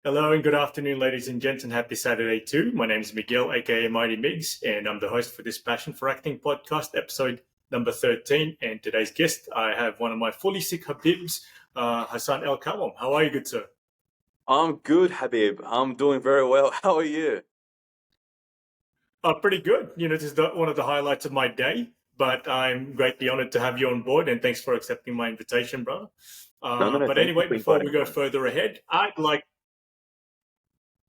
Hello and good afternoon, ladies and gents, and happy Saturday too. My name is Miguel, aka Mighty Migs, and I'm the host for this Passion for Acting podcast, episode number 13. And today's guest, I have one of my fully sick Habibs, Hassan Elkawam. How are you, good sir? I'm good, Habib. I'm doing very well. How are you? Pretty good. This is one of the highlights of my day, but I'm greatly honored to have you on board, and thanks for accepting my invitation, brother. No. But Thank you anyway, for before we inviting go me. further ahead,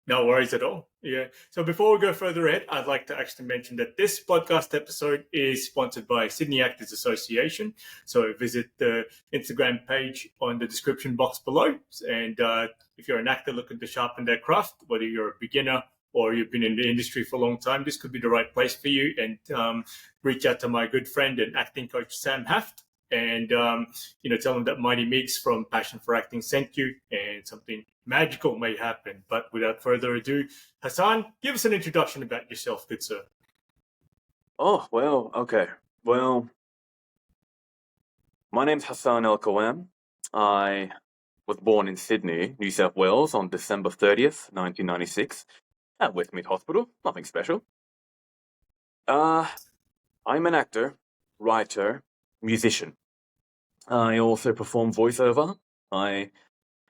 no worries at all. Yeah. So before we go further ahead, I'd like to actually mention that this podcast episode is sponsored by Sydney Actors Association. So visit the Instagram page on the description box below. And if you're an actor looking to sharpen their craft, whether you're a beginner or you've been in the industry for a long time, this could be the right place for you. And reach out to my good friend and acting coach, Sam Haft. And, tell them that Mighty Meeks from Passion for Acting sent you and something magical may happen. But without further ado, Hassan, give us an introduction about yourself, good sir. Oh, well, okay. Well, my name's Hassan Elkawam. I was born in Sydney, New South Wales on December 30th, 1996, at Westmead Hospital. Nothing special. I'm an actor, writer, musician. I also perform voiceover. I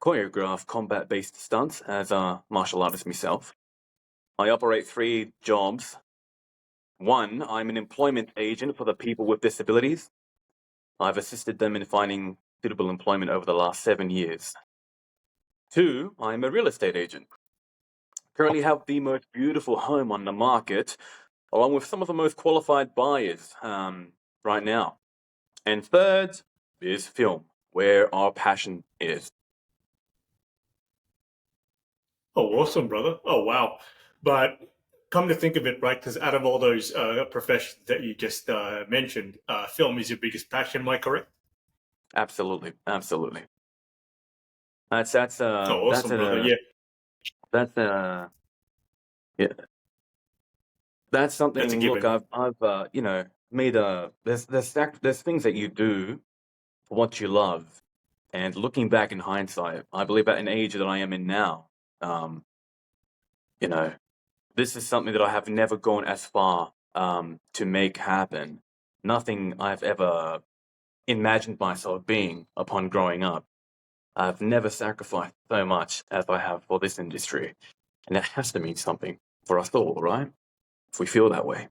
choreograph combat-based stunts as a martial artist myself. I operate 3 jobs. 1, I'm an employment agent for the people with disabilities. I've assisted them in finding suitable employment over the last 7 years. 2, I'm a real estate agent. Currently have the most beautiful home on the market, along with some of the most qualified buyers right now. And 3rd is film, where our passion is. Oh, awesome, brother. Oh, wow. But come to think of it, right, because out of all those professions that you just mentioned, film is your biggest passion, am I correct? Absolutely. That's Oh, awesome, brother. Yeah. Yeah. That's That's a something. Look, given. I've made there's things that you do for what you love, and looking back in hindsight, I believe at an age that I am in now, um, you know, this is something that I have never gone as far to make happen. Nothing I've ever imagined myself being upon growing up. I've never sacrificed so much as I have for this industry, and it has to mean something for us all, right? If we feel that way.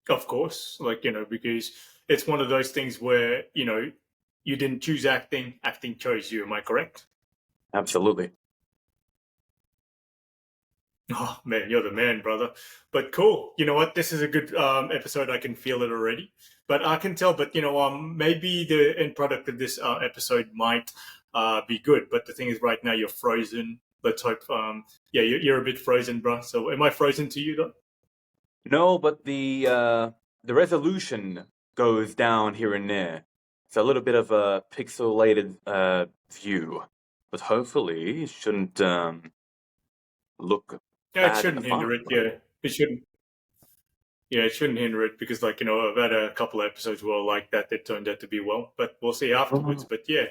Of course. Because it's one of those things where, you didn't choose acting, acting chose you. Am I correct? Absolutely. Oh man, you're the man, brother. But cool. You know what? This is a good episode. I can feel it already. But I can tell. But maybe the end product of this episode might be good. But the thing is, right now you're frozen. Let's hope. Yeah, you're a bit frozen, bro. So am I frozen to you though? No, but the resolution goes down here and there. It's a little bit of a pixelated view, but hopefully it shouldn't look Yeah, it bad in the shouldn't hinder file, it. right? Yeah, it shouldn't. Yeah, it shouldn't hinder it because, I've had a couple of episodes where like that turned out to be well, but we'll see afterwards. Oh. But yeah,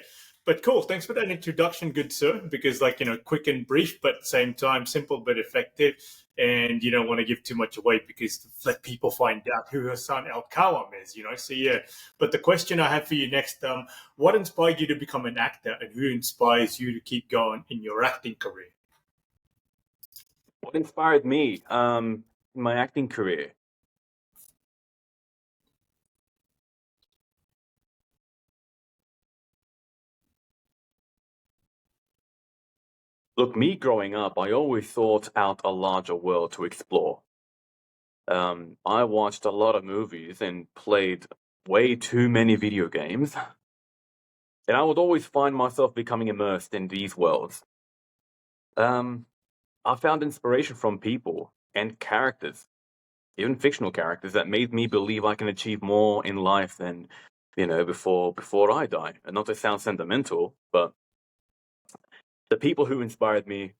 but cool. Thanks for that introduction, good sir. Because, quick and brief, but at the same time, simple but effective. And you don't want to give too much away because to let people find out who Hassan Al Kawam is. So yeah. But the question I have for you next, what inspired you to become an actor, and who inspires you to keep going in your acting career? What inspired me in my acting career? Look, me growing up, I always thought out a larger world to explore. I watched a lot of movies and played way too many video games, and I would always find myself becoming immersed in these worlds. Um, I found inspiration from people and characters, even fictional characters, that made me believe I can achieve more in life than, before I die. And not to sound sentimental, but the people who inspired me,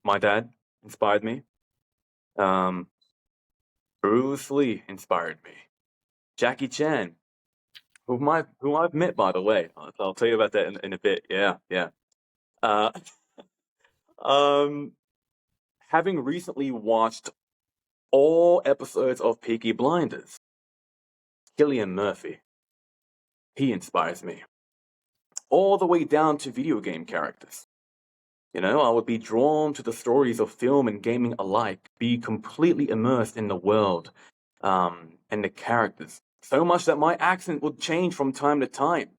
my dad inspired me. Um, Bruce Lee inspired me. Jackie Chan, who I've met, by the way. I'll tell you about that in a bit. Yeah. Uh, Um, Having recently watched all episodes of Peaky Blinders, Cillian Murphy, he inspires me. All the way down to video game characters. You know, I would be drawn to the stories of film and gaming alike, be completely immersed in the world, and the characters. So much that my accent would change from time to time.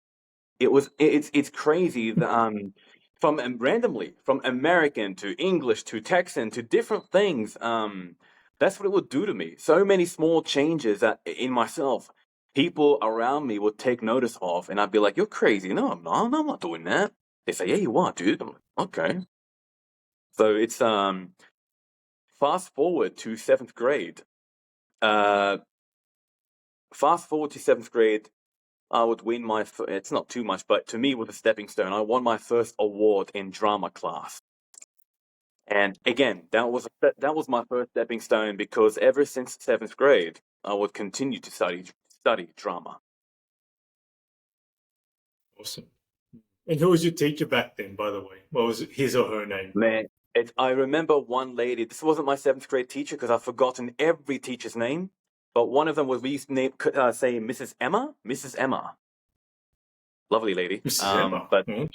It's crazy that from randomly from American to English to Texan to different things. That's what it would do to me. So many small changes that in myself, people around me would take notice of, and I'd be like, "You're crazy." No, I'm not. I'm not doing that. They say, "Yeah, you are, dude." I'm like, okay. So it's fast forward to seventh grade. Uh, Fast forward to seventh grade. I would win my. It's not too much, but to me, it was a stepping stone. I won my first award in drama class, and again, that was my first stepping stone because ever since seventh grade, I would continue to study drama. Awesome. And who was your teacher back then, by the way? What was his or her name? Man, I remember one lady. This wasn't my seventh grade teacher because I've forgotten every teacher's name, but one of them was we used to say Mrs. Emma. Mrs. Emma, lovely lady. Mrs. Emma. But Mhm.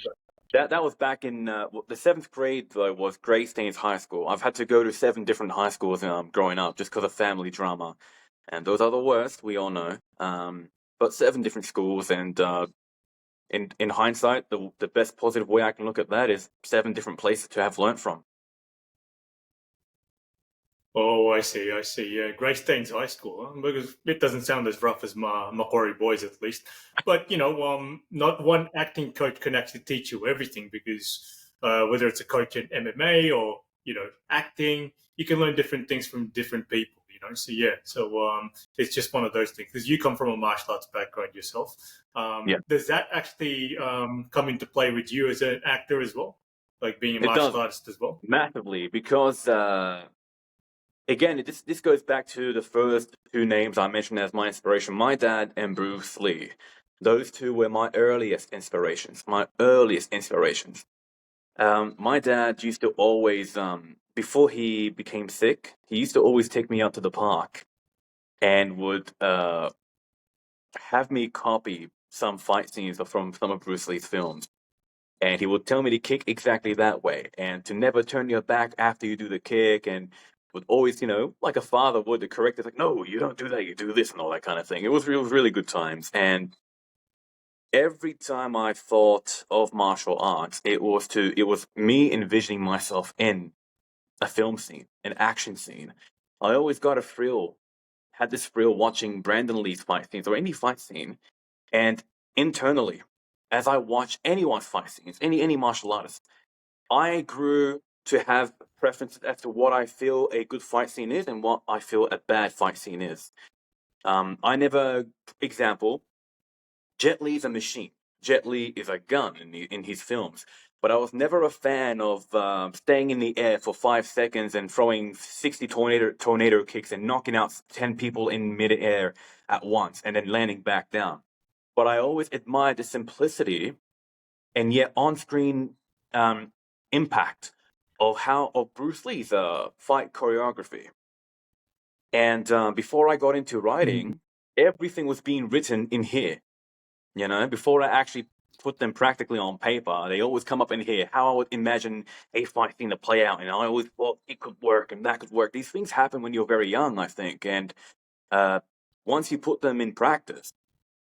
that was back in the seventh grade, though, was Greystanes High School. I've had to go to 7 different high schools growing up just because of family drama. And those are the worst, we all know. But 7 different schools, and in hindsight, the best positive way I can look at that is 7 different places to have learnt from. Oh, I see. I see. Yeah, Greystanes High School, huh? Because it doesn't sound as rough as Macquarie Boys, at least. But not one acting coach can actually teach you everything because whether it's a coach in MMA or acting, you can learn different things from different people. So yeah, it's just one of those things because you come from a martial arts background yourself. Yeah, Does that actually come into play with you as an actor as well, like being a it does martial artist as well? massively because again, this goes back to the first 2 names I mentioned as my inspiration, my dad and Bruce Lee. Those 2 were my earliest inspirations. My dad used to always, before he became sick, he used to always take me out to the park and would have me copy some fight scenes from some of Bruce Lee's films. And he would tell me to kick exactly that way and to never turn your back after you do the kick, and would always, like a father would, to correct it, like, no, you don't do that, you do this, and all that kind of thing. It was really good times. And every time I thought of martial arts, it was me envisioning myself in a film scene, an action scene. I always had this thrill watching Brandon Lee's fight scenes or any fight scene, and internally, as I watch anyone's fight scenes, any martial artist, I grew to have preferences as to what I feel a good fight scene is and what I feel a bad fight scene is. Example, Jet Li's a machine. Jet Li is a gun in his films. But I was never a fan of staying in the air for 5 seconds and throwing 60 tornado kicks and knocking out 10 people in midair at once and then landing back down. But I always admired the simplicity and yet on-screen impact of Bruce Lee's fight choreography. And before I got into writing, everything was being written in here. Before I actually put them practically on paper, they always come up in here, how I would imagine a fight scene to play out. And I always thought it could work and that could work. These things happen when you're very young, I think. And once you put them in practice,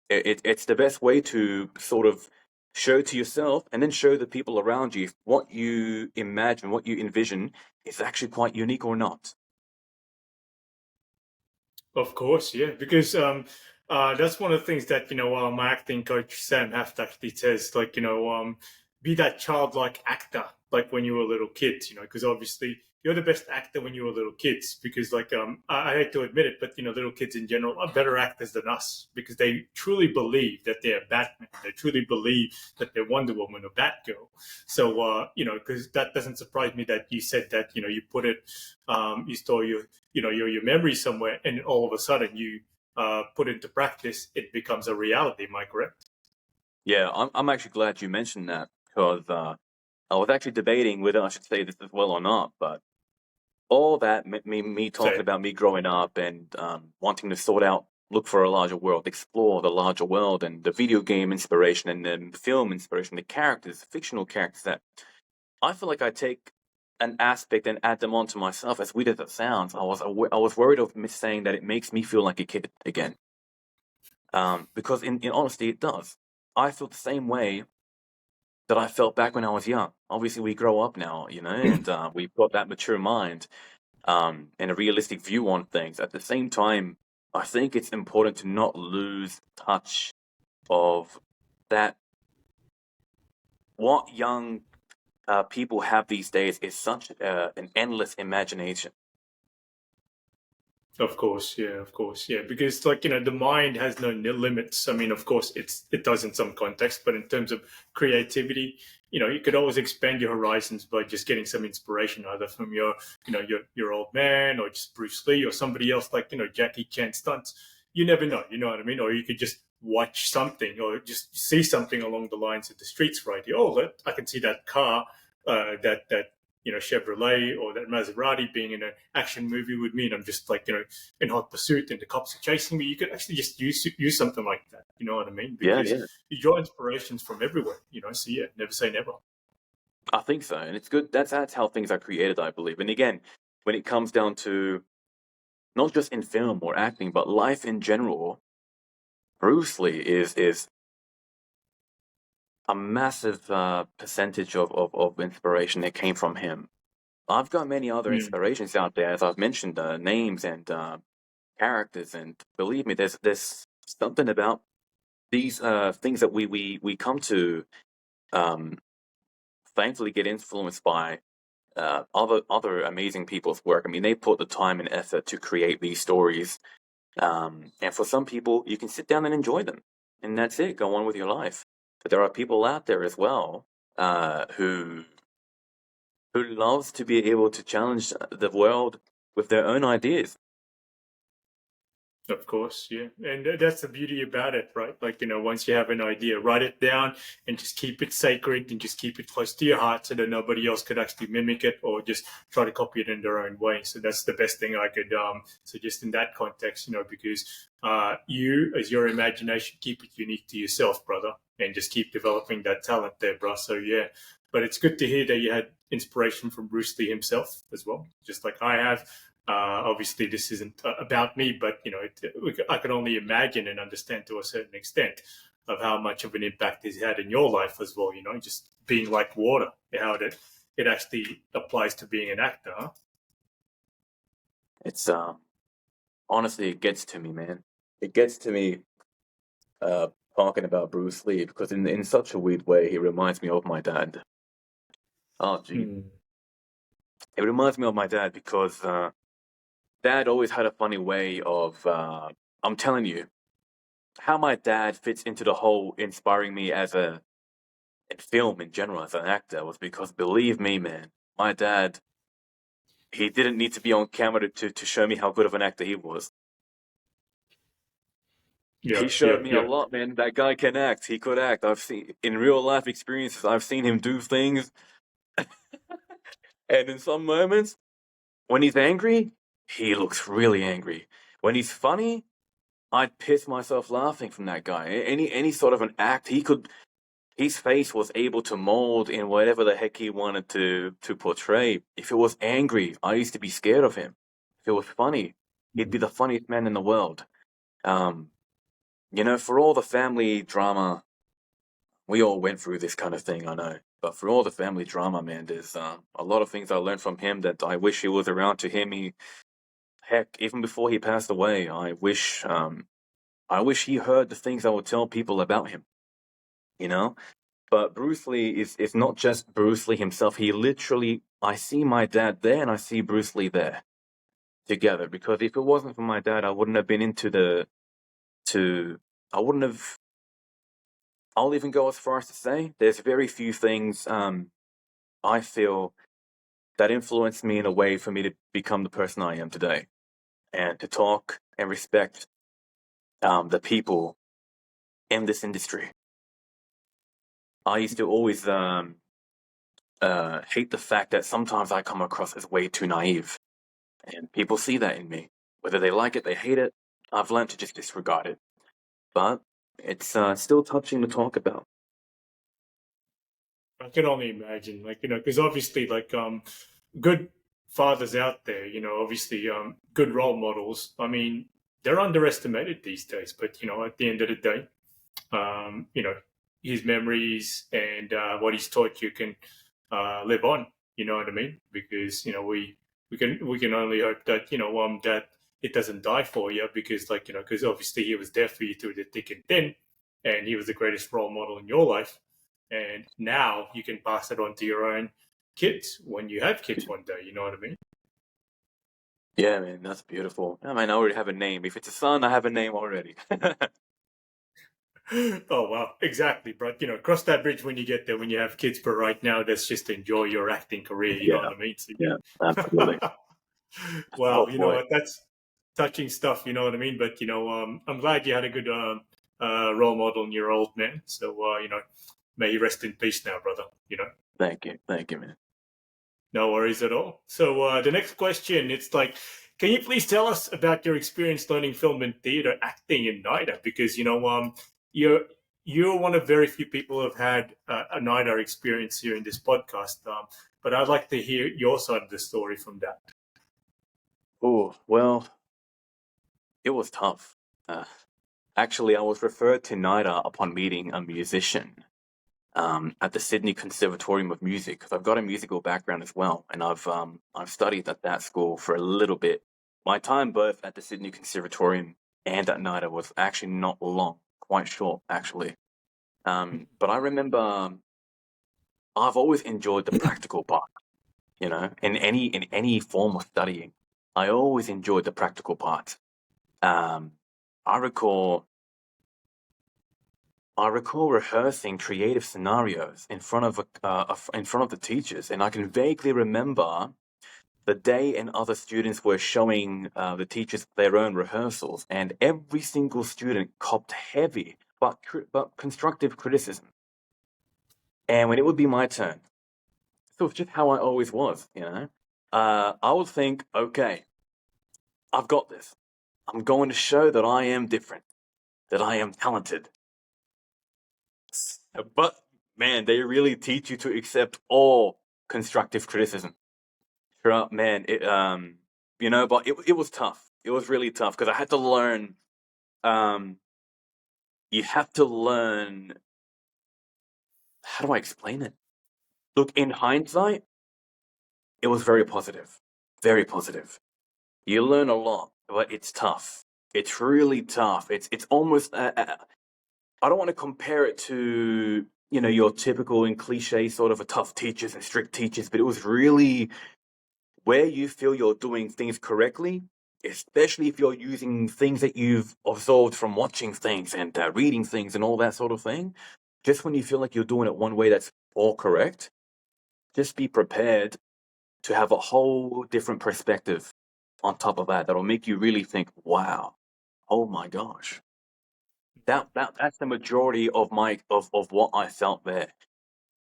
it's the best way to sort of show to yourself and then show the people around you what you imagine, what you envision is actually quite unique or not. Of course, yeah, because that's one of the things that my acting coach Sam Haft actually says, like be that childlike actor, like when you were little kids, because obviously you're the best actor when you were little kids, because like I hate to admit it, but little kids in general are better actors than us because they truly believe that they're Batman, they truly believe that they're Wonder Woman or Batgirl. So because that doesn't surprise me that you said that you put it, you store your memory somewhere, and all of a sudden you put into practice, it becomes a reality. Am I correct? Yeah, I'm actually glad you mentioned that because I was actually debating whether I should say this as well or not, but all that me talking So about me growing up and wanting to look for a larger world, explore the larger world, and the video game inspiration and the film inspiration, the characters, fictional characters that I feel like I take an aspect and add them onto myself. As weird as it sounds, I was worried of saying that it makes me feel like a kid again. Because in honesty, it does. I feel the same way that I felt back when I was young. Obviously, we grow up now, and we've got that mature mind and a realistic view on things. At the same time, I think it's important to not lose touch of that. What young people have these days is such an endless imagination. of course, yeah, because like the mind has no limits. I mean, of course, it does in some context, but in terms of creativity, you could always expand your horizons by just getting some inspiration either from your old man or just Bruce Lee or somebody else like Jackie Chan stunts. You never know, you know what I mean? Or you could just watch something or just see something along the lines of the streets right here. Oh, I can see that car, that Chevrolet or that Maserati being in an action movie would mean I'm just like in hot pursuit and the cops are chasing me. You could actually just use something like that. You know what I mean? Yeah, Because yeah. you draw inspirations from everywhere. So yeah, never say never. I think so, and it's good. That's how things are created, I believe. And again, when it comes down to not just in film or acting, but life in general, Bruce Lee is a massive percentage of inspiration that came from him. I've got many other Mm, inspirations out there, as I've mentioned, names and characters, and believe me, there's something about these things that we come to um, thankfully get influenced by other amazing people's work. I mean, they put the time and effort to create these stories, and for some people, you can sit down and enjoy them, and that's it. Go on with your life. But there are people out there as well who loves to be able to challenge the world with their own ideas. of course, yeah, and that's the beauty about it, right? Like once you have an idea, write it down and just keep it sacred and just keep it close to your heart, so that nobody else could actually mimic it or just try to copy it in their own way. So that's the best thing I could suggest in that context, because you, as your imagination, keep it unique to yourself, brother, and just keep developing that talent there, bro. So yeah, but it's good to hear that you had inspiration from Bruce Lee himself as well, just like I have. Obviously, this isn't about me, but I can only imagine and understand to a certain extent of how much of an impact he's had in your life as well. Just being like water, how it actually applies to being an actor. Huh? It's honestly, it gets to me, man. It gets to me talking about Bruce Lee because in such a weird way, he reminds me of my dad. Oh, gee. Mm. It reminds me of my dad because dad always had a funny way of, I'm telling you, how my dad fits into the whole inspiring me in film in general as an actor was because believe me, man, my dad, he didn't need to be on camera to show me how good of an actor he was. Yeah, He yeah, showed me a yeah. lot, man. That guy can act. He could act. I've seen in real life experiences. I've seen him do things, and in some moments, when he's angry, he looks really angry. When he's funny, I'd piss myself laughing from that guy. Any sort of an act he could, his face was able to mold in whatever the heck he wanted to portray. If it was angry, I used to be scared of him. If it was funny, he'd be the funniest man in the world. Um, for all the family drama, we all went through this kind of thing, I know. But for all the family drama, man, there's a lot of things I learned from him that I wish he was around to hear me. Heck, even before he passed away, I wish he heard the things I would tell people about him. You know. But Bruce Lee is not just Bruce Lee himself. He literally, I see my dad there, and I see Bruce Lee there together. Because if it wasn't for my dad, I wouldn't have been to. I wouldn't have. I'll even go as far as to say there's very few things I feel that influenced me in a way for me to become the person I am today, and to talk and respect the people in this industry. I used to always hate the fact that sometimes I come across as way too naive, and people see that in me. Whether they like it, they hate it. I've learned to just disregard it. But it's still touching to talk about. I can only imagine, like, because obviously, like, good fathers out there, obviously, good role models. I mean, they're underestimated these days, but at the end of the day, um, you know, his memories and what he's taught you can live on. You know what I mean? Because we can only hope that that it doesn't die for you, because because obviously he was there for you through the thick and thin, and he was the greatest role model in your life, and now you can pass it on to your own kids when you have kids one day. You know what I mean? Yeah, man, that's beautiful. I mean, I already have a name. If it's a son, I have a name already. Oh well, exactly. But cross that bridge when you get there, when you have kids. But right now, let's just enjoy your acting career. You know Yeah, what I mean? So, yeah, absolutely. Oh wow, you know boy. what? That's touching stuff. You know what I mean? But I'm glad you had a good role model in your old man. So may he rest in peace now, brother. Thank you, man. No worries at all. So the next question, it's like, can you please tell us about your experience learning film and theater acting in NIDA? Because you're you're one of very few people who have had a NIDA experience here in this podcast. But I'd like to hear your side of the story from that. Oh well, it was tough. Uh, Actually, I was referred to NIDA upon meeting a musician at the Sydney Conservatorium of Music, because I've got a musical background as well, and I've studied at that school for a little bit. My time both at the Sydney Conservatorium and at NIDA was actually not long, quite short actually. But I remember I've always enjoyed the practical part. In any form of studying, I always enjoyed the practical part. Um, I recall I recall rehearsing creative scenarios in front of in front of the teachers, and I can vaguely remember the day and other students were showing the teachers their own rehearsals, and every single student copped heavy but constructive criticism. And when it would be my turn, so it's just how I always was. I would think, okay, I've got this. I'm going to show that I am different, that I am talented. But man, they really teach you to accept all constructive criticism. Sure, man. But it was tough. It was really tough because I had to learn. Um, you have to learn. How do I explain it? Look, in hindsight, it was very positive, very positive. You learn a lot, but it's tough. It's really tough. It's almost. I don't want to compare it to your typical and cliche sort of a tough teachers and strict teachers, but it was really where you feel you're doing things correctly, especially if you're using things that you've absorbed from watching things and reading things and all that sort of thing. Just when you feel like you're doing it one way that's all correct, just be prepared to have a whole different perspective on top of that that'll make you really think, wow, oh my gosh. That's the majority of of what I felt there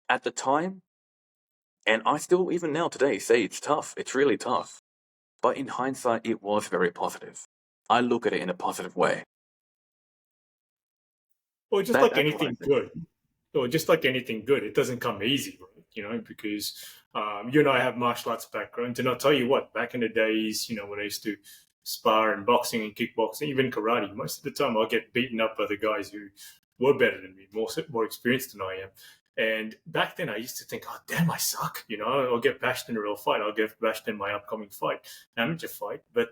at the time, and I still even now today say it's tough. It's really tough. But in hindsight, it was very positive. I look at it in a positive way. Or just like That's what I anything think. good, or just like anything good, it doesn't come easy, right? Because you and I have martial arts backgrounds, and I'll tell you what, back in the days, when I used to spar in boxing and kickboxing, even karate, most of the time I'll get beaten up by the guys who were better than me, more experienced than I am. And back then I used to think, oh, damn, I suck. I'll get bashed in a real fight. I'll get bashed in my upcoming fight, amateur fight. But,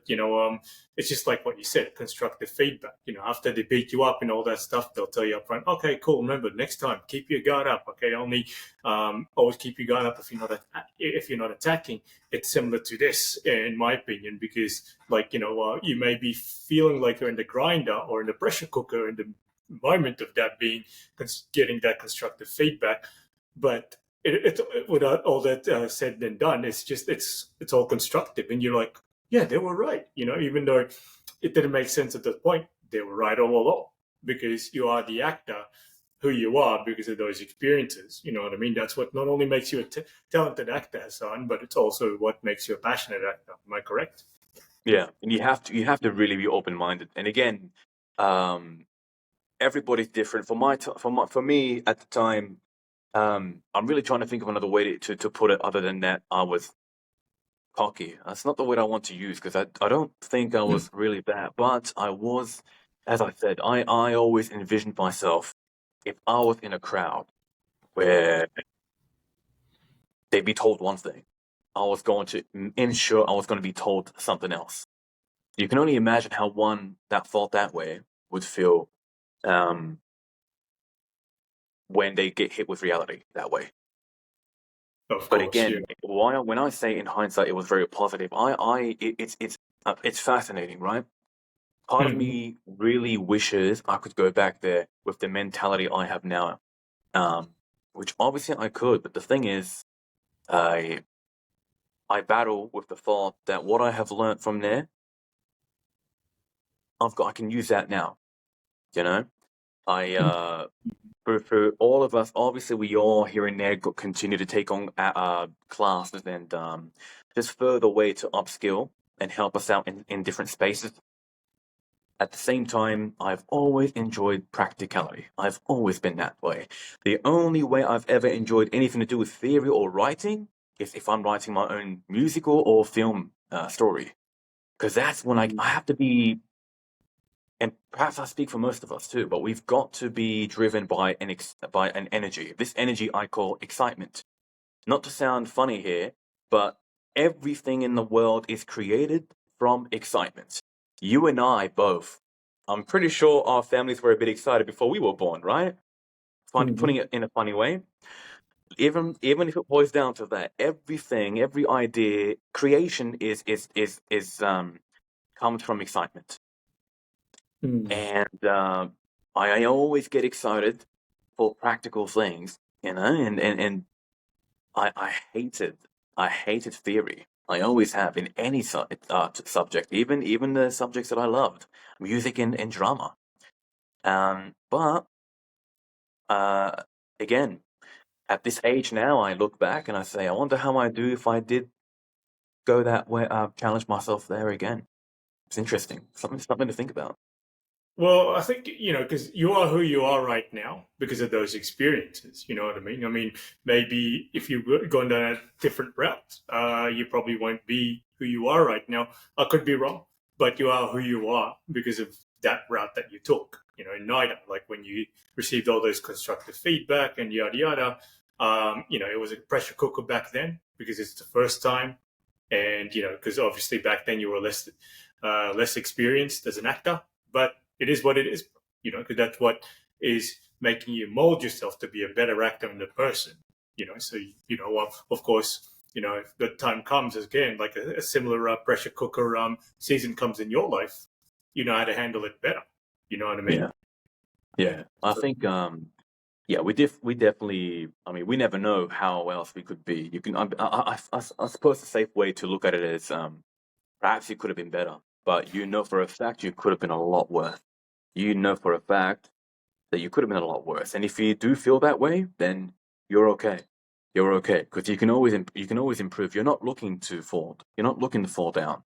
it's just like what you said, constructive feedback. After they beat you up and all that stuff, they'll tell you up front, okay, cool. Remember, next time, keep your guard up. Okay, only always keep your guard up if you're not attacking. It's similar to this, in my opinion, because you may be feeling like you're in the grinder or in the pressure cooker in the moment of that being getting that constructive feedback, but without all that said and done, it's all constructive, and you're like, yeah, they were right. Even though it didn't make sense at that point, they were right all along, because you are the actor who you are because of those experiences. You know what I mean? That's what not only makes you a talented actor, Hassan, but it's also what makes you a passionate actor. Am I correct? Yeah, and you have to really be open minded. And again, um, everybody's different. For me at the time, I'm really trying to think of another way to put it other than that I was cocky. That's not the word I want to use because I don't think I was really bad, but I was, as I said, I always envisioned myself if I was in a crowd where they'd be told one thing, I was going to ensure I was going to be told something else. You can only imagine how one that thought that way would feel um, when they get hit with reality that way. Of But course, yeah. again, when I say in hindsight it was very positive, it's fascinating, right? Part of Mhm. me really wishes I could go back there with the mentality I have now, um, which obviously I could. But the thing is, I I battle with the thought that what I have learned from there, I can use that now. You know, I for all of us, obviously we all here and there continue to take on classes and just further way to upskill and help us out in different spaces. At the same time, I've always enjoyed practicality. I've always been that way. The only way I've ever enjoyed anything to do with theory or writing is if I'm writing my own musical or film story. Because that's when I have to be, and perhaps I speak for most of us too, but we've got to be driven by by an energy. This energy I call excitement. Not to sound funny here, but everything in the world is created from excitement. You and I both. I'm pretty sure our families were a bit excited before we were born, right? Putting Mhm. it in a funny way. Even if it boils down to that, everything, every idea, creation is comes from excitement. Mhm. And I always get excited for practical things, and I hated theory. I always have in any subject, even the subjects that I loved, music and drama. But uh, again, at this age now, I look back and I say, I wonder how I do if I did go that way, challenge myself there again. It's interesting, something to think about. Well, I think, because you are who you are right now because of those experiences. You know what I mean? I mean, maybe if you were gone down a different route, you probably won't be who you are right now. I could be wrong, but you are who you are because of that route that you took. In NIDA, like when you received all those constructive feedback and yada yada. It was a pressure cooker back then because it's the first time, and because obviously back then you were less experienced as an actor, but it is what it is, because that's what is making you mold yourself to be a better actor and a person, so of course, if the time comes again, like a similar pressure cooker season comes in your life, you know how to handle it better. You know what I mean? Yeah, yeah. I So, think yeah, we definitely. I mean, we never know how else we could be. You can. I suppose the safe way to look at it is perhaps you could have been better, but you know for a fact you could have been a lot worse. You know for a fact that you could have been a lot worse. And if you do feel that way, then you're okay. You're okay because you can always improve. You're not looking to fall. You're not looking to fall down.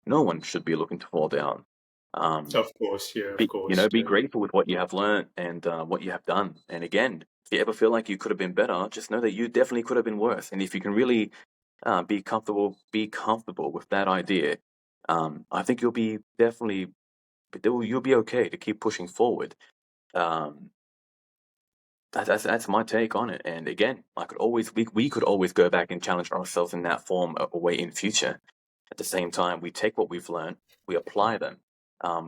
No one should be looking to fall down. Um, of course, yeah, of course, be yeah. grateful with what you have learned and what you have done. And again, if you ever feel like you could have been better, just know that you definitely could have been worse. And if you can really be comfortable with that idea, I think you'll be definitely you'll be okay to keep pushing forward. Um, that's my take on it. And again, we could always go back and challenge ourselves in that form a way in future. At the same time, we take what we've learned, we apply them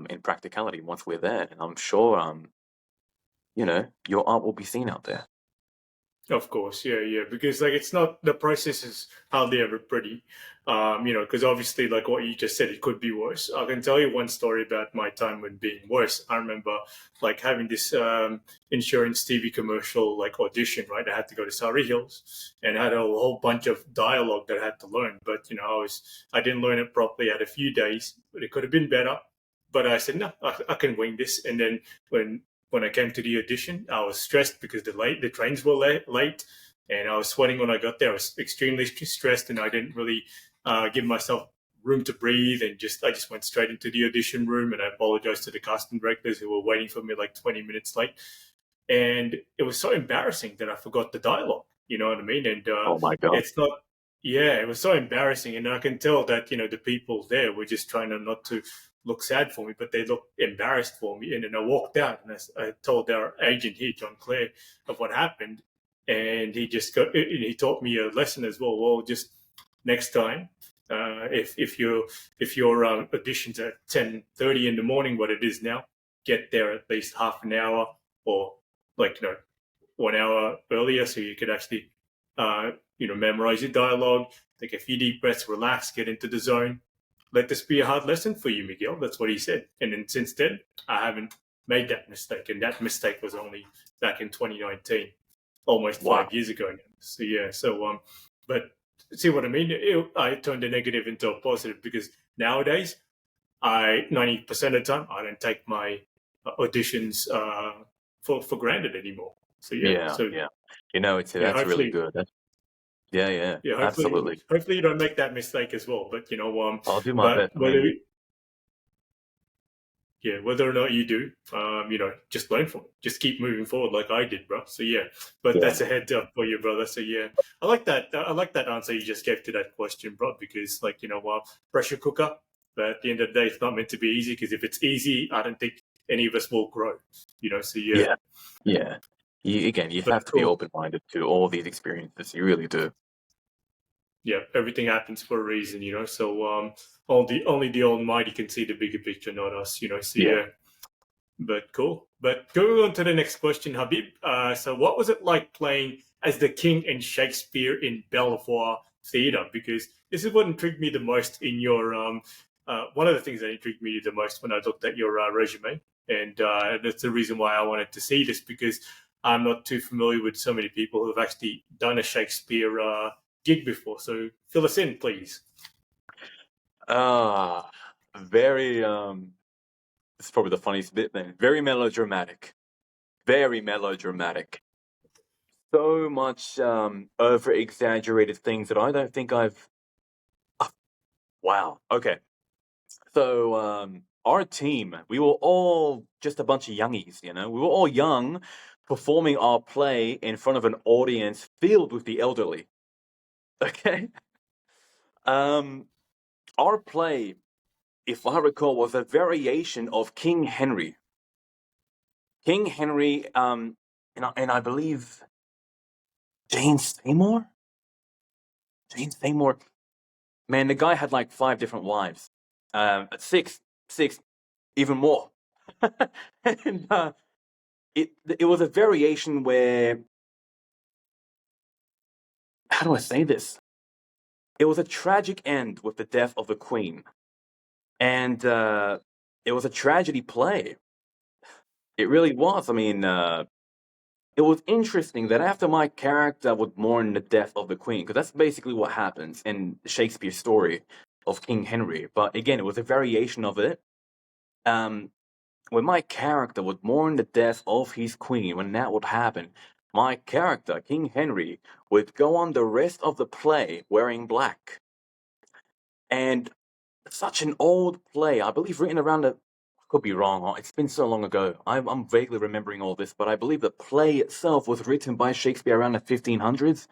in practicality once we're there, and I'm sure your art will be seen out there. Of course, yeah, yeah, because like it's not the process is hardly ever pretty, because obviously, like what you just said, it could be worse. I can tell you one story about my time when being worse. I remember like having this insurance TV commercial like audition, right? I had to go to Surrey Hills and I had a whole bunch of dialogue that I had to learn, but I didn't learn it properly. I had a few days, but it could have been better. But I said no, I can wing this, and then when when I came to the audition, I was stressed because the trains were late, and I was sweating when I got there. I was extremely stressed, and I didn't really give myself room to breathe, and I just went straight into the audition room, and I apologized to the casting directors who were waiting for me like 20 minutes late. And it was so embarrassing that I forgot the dialogue. You know what I mean? And Oh my God. it's not. Yeah, it was so embarrassing, and I can tell that the people there were just trying not to look sad for me, but they looked embarrassed for me. And then I walked out, and I told our agent here, John Clare, of what happened, and he taught me a lesson as well. Well, just next time, if your audition's at 10:30 in the morning, what it is now, get there at least half an hour or 1 hour earlier, so you could actually memorize your dialogue, take a few deep breaths, relax, get into the zone. Let this be a hard lesson for you, Miguel. That's what he said. And then since then, I haven't made that mistake. And that mistake was only back in 2019, almost 5 years ago now. So, yeah. So, but see what I mean? I turned a negative into a positive, because nowadays, 90% of the time, I don't take my auditions for granted anymore. So, yeah. That's really good. Yeah, absolutely. Hopefully you don't make that mistake as well. But I'll do my best. Whether or not you do, just learn from it. Just keep moving forward like I did, bro. So that's a heads up for you, brother. So I like that. I like that answer you just gave to that question, bro. Because pressure cooker. But at the end of the day, it's not meant to be easy. Because if it's easy, I don't think any of us will grow. So yeah. You have to be open-minded to all these experiences. You really do. Yeah, everything happens for a reason, So only the Almighty can see the bigger picture, not us, So But cool. But going on to the next question, Habib. So what was it like playing as the King in Shakespeare in Belvoir Theatre? Because this is what intrigued me the most in your one of the things that intrigued me the most when I looked at your resume, and that's the reason why I wanted to see this, because I'm not too familiar with so many people who have actually done a Shakespeare gig before. So fill us in, please. Very it's probably the funniest bit then. Very melodramatic. Very melodramatic. So much over exaggerated things that I don't think I've wow. Okay. So our team, we were all just a bunch of youngies, We were all young, performing our play in front of an audience filled with the elderly. Okay. Our play, if I recall, was a variation of King Henry. King Henry, and I believe Jane Seymour. Man, the guy had like 5 different wives. Six, even more. And it was a variation where, how do I say this? It was a tragic end with the death of the Queen. And it was a tragedy play. It really was. I mean, it was interesting that after my character would mourn the death of the Queen, because that's basically what happens in Shakespeare's story of King Henry. But again, it was a variation of it. When my character would mourn the death of his queen, when that would happen, my character, King Henry, would go on the rest of the play wearing black. And such an old play, I believe written around I could be wrong, it's been so long ago. I'm vaguely remembering all this, but I believe the play itself was written by Shakespeare around the 1500s.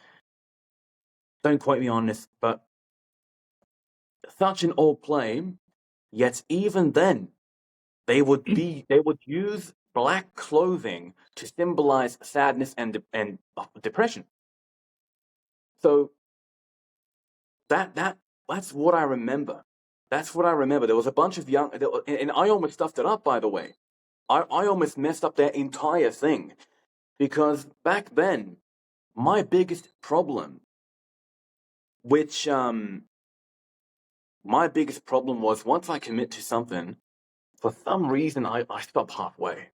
Don't quote me on this, but such an old play, yet even then, they would use black clothing to symbolize sadness and depression. So that's what I remember. That's what I remember. There was a bunch of young, and I almost stuffed it up, by the way. I almost messed up that entire thing, because back then, my biggest problem, was once I commit to something, for some reason I stop halfway.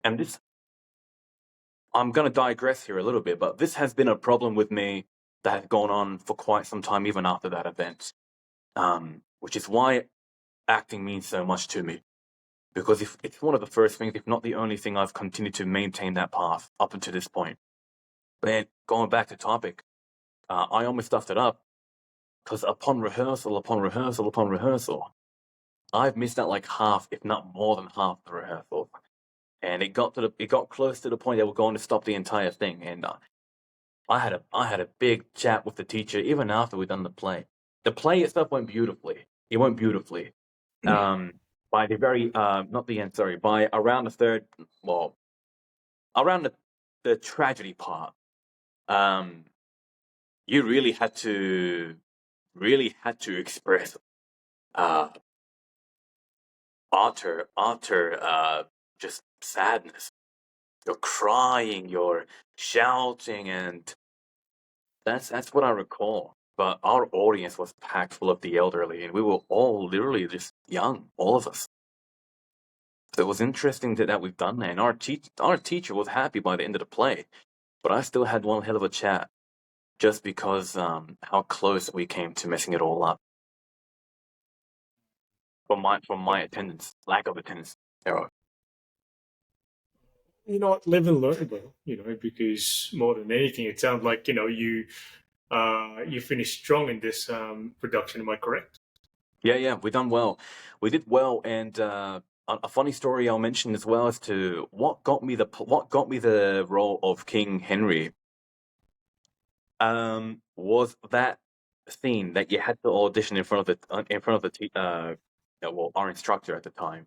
And this, I'm going to digress here a little bit, but this has been a problem with me that has gone on for quite some time, even after that event, which is why acting means so much to me. because if it's one of the first things, if not the only thing, I've continued to maintain that path up until this point. But going back to topic, I almost stuffed it up because upon rehearsal, I've missed out like half, if not more than half, the rehearsal, and it got close to the point that we're going to stop the entire thing, and I had a big chat with the teacher even after we'd done the play. The play itself went beautifully. It went beautifully. By the very not the end, sorry, by around the third, well, around the tragedy part, you really had to express utter just sadness. You're crying, you're shouting, and that's what I recall. But our audience was packed full of the elderly, and we were all literally just young, all of us. So it was interesting that we've done that, and our teacher was happy by the end of the play. But I still had one hell of a chat, just because how close we came to messing it all up. From my attendance, lack of attendance error. You know what, live and learn, bro. Because more than anything, it sounds like you finished strong in this production. Am I correct? Yeah, we done well. We did well, and a funny story I'll mention as well as to what got me the role of King Henry. Was that scene that you had to audition in front of our instructor at the time.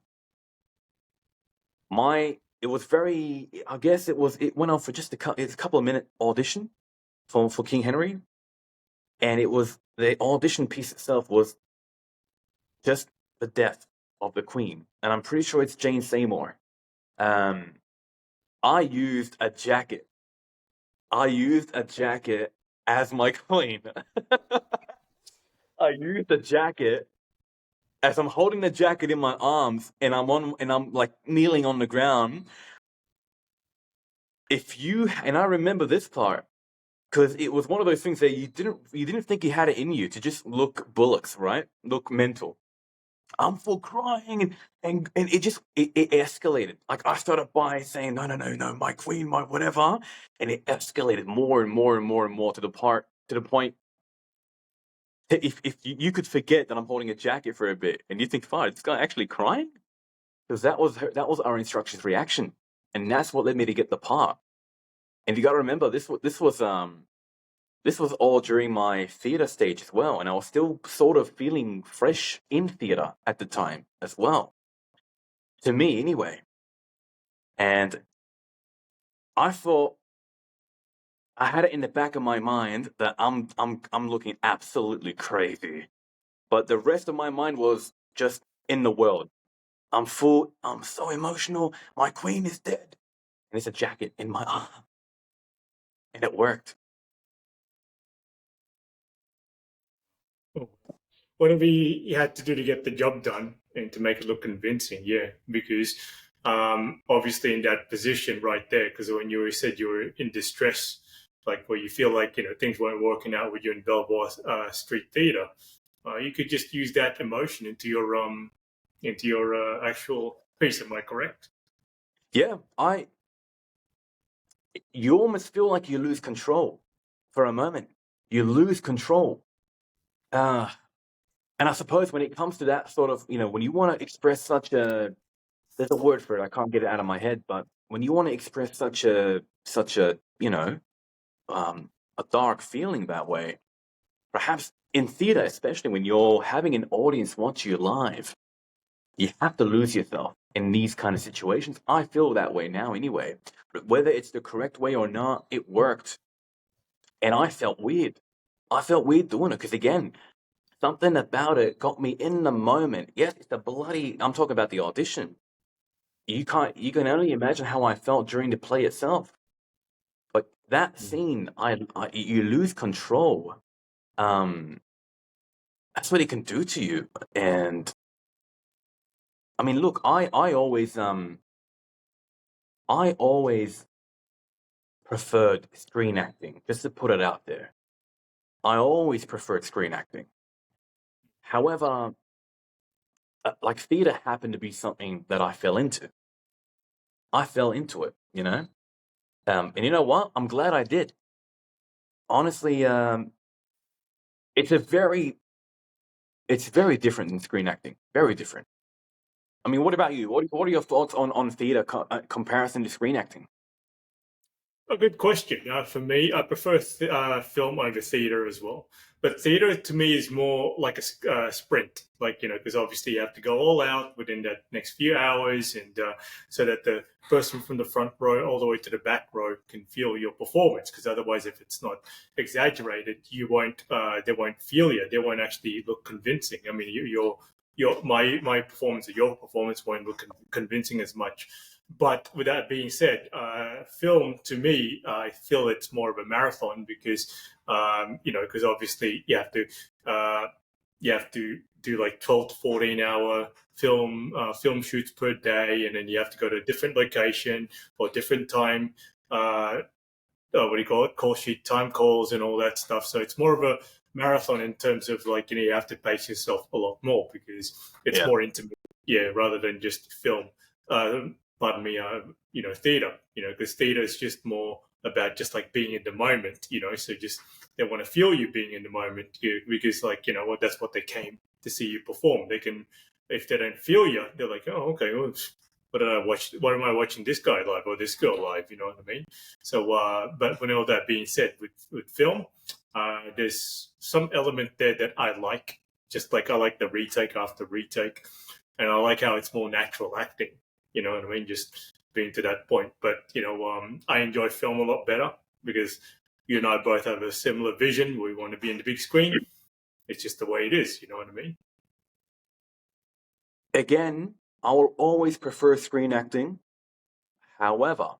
It was very, I guess it went on for just it's a couple of minute audition for King Henry, and it was the audition piece itself was just the death of the Queen, and I'm pretty sure it's Jane Seymour. I used a jacket. As my Queen. I used the jacket as I'm holding the jacket in my arms, and I'm like kneeling on the ground. And I remember this part because it was one of those things that you didn't think you had it in you to just look bullocks, right? Look mental. I'm full crying, and it escalated. Like I started by saying no, my Queen, my whatever, and it escalated more and more and more and more to the point. If you could forget that I'm holding a jacket for a bit, and you think, "Fine, this guy actually crying," because that was our instructor's reaction, and that's what led me to get the part. And you got to remember, this was all during my theater stage as well, and I was still sort of feeling fresh in theater at the time as well. To me, anyway. And I thought I had it in the back of my mind that I'm looking absolutely crazy, but the rest of my mind was just in the world. I'm so emotional. My Queen is dead, and it's a jacket in my arm, and it worked. Whatever you had to do to get the job done and to make it look convincing, yeah, because obviously in that position right there, because when you said you were in distress, like where you feel like things weren't working out with you in Belvoir Street Theatre, you could just use that emotion into your actual piece. Am I correct? Yeah, you almost feel like you lose control for a moment. You lose control. And I suppose when it comes to that sort of, when you want to express there's a word for it, I can't get it out of my head, but when you want to express such a, a dark feeling that way, perhaps in theater, especially when you're having an audience watch you live, you have to lose yourself in these kind of situations. I feel that way now anyway. But whether it's the correct way or not, it worked. And I felt weird. I felt weird doing it because, again, something about it got me in the moment. Yes, it's I'm talking about the audition. You can only imagine how I felt during the play itself. But that scene, you lose control. That's what it can do to you. And I mean, look, I always preferred screen acting, just to put it out there. I always preferred screen acting. However, like theater happened to be something that I fell into. I fell into it, and you know what? I'm glad I did. Honestly, it's a very it's very different than screen acting. Very different. I mean, what about you? What are your thoughts on theater comparison to screen acting? A good question. For me, I prefer film over theater as well. But theater to me is more like a sprint, like, because obviously you have to go all out within that next few hours, and so that the person from the front row all the way to the back row can feel your performance. Because otherwise, if it's not exaggerated, you won't. They won't feel you. They won't actually look convincing. I mean, my performance or your performance won't look convincing as much. But with that being said, film to me, I feel it's more of a marathon because, because obviously you have to do like 12 to 14 hour film shoots per day, and then you have to go to a different location or different time. What do you call it? Call sheet time calls and all that stuff. So it's more of a marathon in terms of like, you have to pace yourself a lot more because it's Yeah, more intimate, rather than just film. Pardon me, theater, because theater is just more about just like being in the moment, so just they want to feel you being in the moment, because like, what, that's what they came to see you perform. They can, if they don't feel you, they're like, oh, okay, well, what did I watch? What am I watching this guy live or this girl live? You know what I mean? So, but when all that being said, with film, there's some element there that I like. Just like I like the retake after retake, and I like how it's more natural acting. You know what I mean? Just being to that point. But I enjoy film a lot better because you and I both have a similar vision. We want to be in the big screen. It's just the way it is. You know what I mean? again, I will always prefer screen acting. However,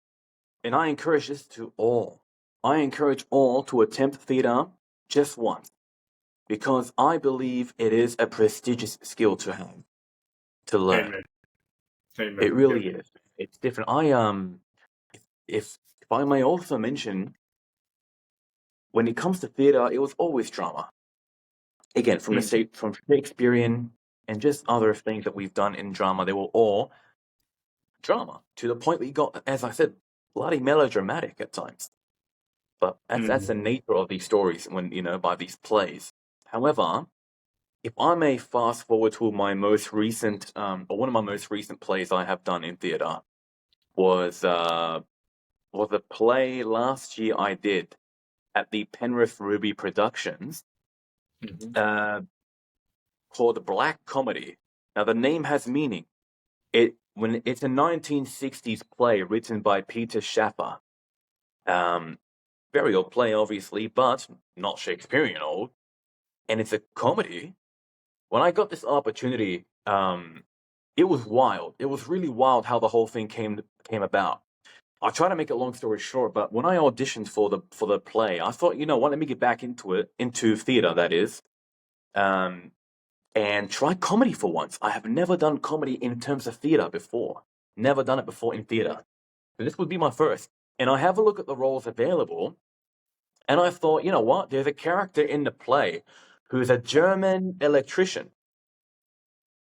and I encourage this to all. I encourage all to attempt theater just once because I believe it is a prestigious skill to have, to learn. Amen. Amen. It really is. It's different. If I may also mention, when it comes to theater, it was always drama. Again, from Mm. from Shakespearean and just other things that we've done in drama, they were all drama to the point where you got, as I said, bloody melodramatic at times. But that's the Mm. nature of these stories when by these plays. However, if I may fast forward to my most recent, or one of my most recent plays I have done in theater was a play last year I did at the Penrith Ruby Productions, Mhm. called Black Comedy. Now the name has meaning. It's a 1960s play written by Peter Shaffer. Very old play, obviously, but not Shakespearean old. And it's a comedy. When I got this opportunity, it was wild. It was really wild how the whole thing came about. I'll try to make a long story short, but when I auditioned for the play, I thought, you know what, let me get back into theater, that is, and try comedy for once. I have never done comedy in terms of theater before. Never done it before in theater. So this would be my first. And I have a look at the roles available, and I thought, you know what, there's a character in the play who's a German electrician.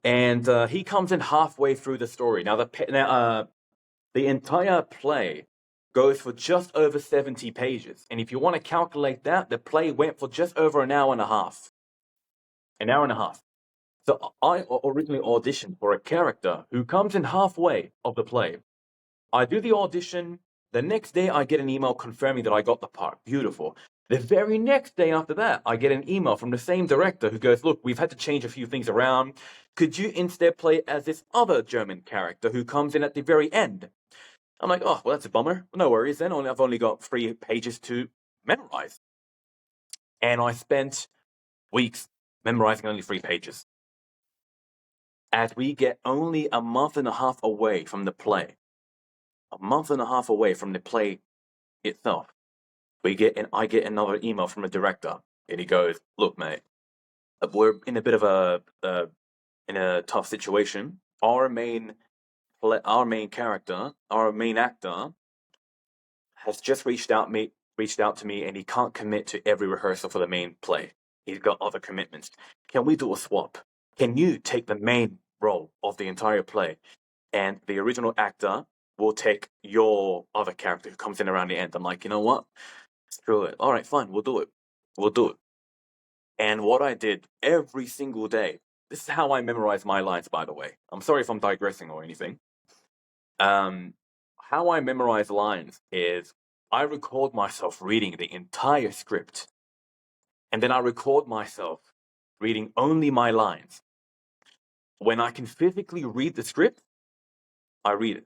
And he comes in halfway through the story. Now, the entire play goes for just over 70 pages. And if you want to calculate that, the play went for just over an hour and a half. An hour and a half. So I originally auditioned for a character who comes in halfway of the play. I do the audition. The next day, I get an email confirming that I got the part. Beautiful. The very next day after that, I get an email from the same director who goes, look, we've had to change a few things around. Could you instead play as this other German character who comes in at the very end? I'm like, oh, well, that's a bummer. No worries then. I've only got 3 pages to memorize. And I spent weeks memorizing only 3 pages. As we get only a month and a half away from the play, itself, I get another email from a director, and he goes, "Look, mate, we're in a bit of in a tough situation. Our main character, our main actor, has just reached out to me, and he can't commit to every rehearsal for the main play. He's got other commitments. Can we do a swap? Can you take the main role of the entire play, and the original actor will take your other character who comes in around the end. I'm like, you know what? Screw it. All right, fine. We'll do it. We'll do it. And what I did every single day, this is how I memorize my lines, by the way. I'm sorry if I'm digressing or anything. How I memorize lines is I record myself reading the entire script, and then I record myself reading only my lines. When I can physically read the script, I read it.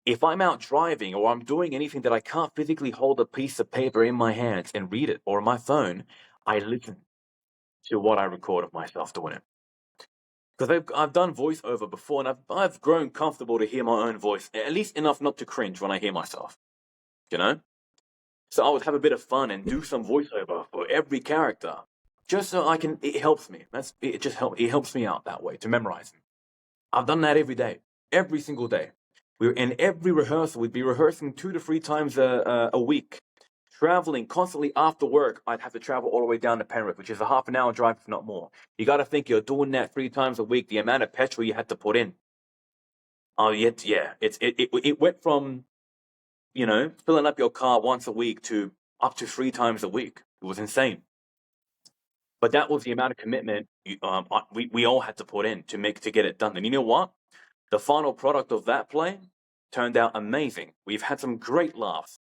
If I'm out driving or I'm doing anything that I can't physically hold a piece of paper in my hands and read it, or my phone, I listen to what I record of myself doing it. Because I've done voiceover before, and I've grown comfortable to hear my own voice, at least enough not to cringe when I hear myself, you know? So I would have a bit of fun and do some voiceover for every character, just so I can. It helps me. It helps me out that way to memorize them. I've done that every day, every single day. We're in every rehearsal. We'd be rehearsing 2 to 3 times a week, traveling constantly after work. I'd have to travel all the way down to Penrith, which is a half an hour drive, if not more. You got to think you're doing that 3 times a week. The amount of petrol you had to put in. Oh, yeah. It went from, filling up your car once a week to up to 3 times a week. It was insane. But that was the amount of commitment we all had to put in to get it done. And you know what? The final product of that play turned out amazing. We've had some great laughs.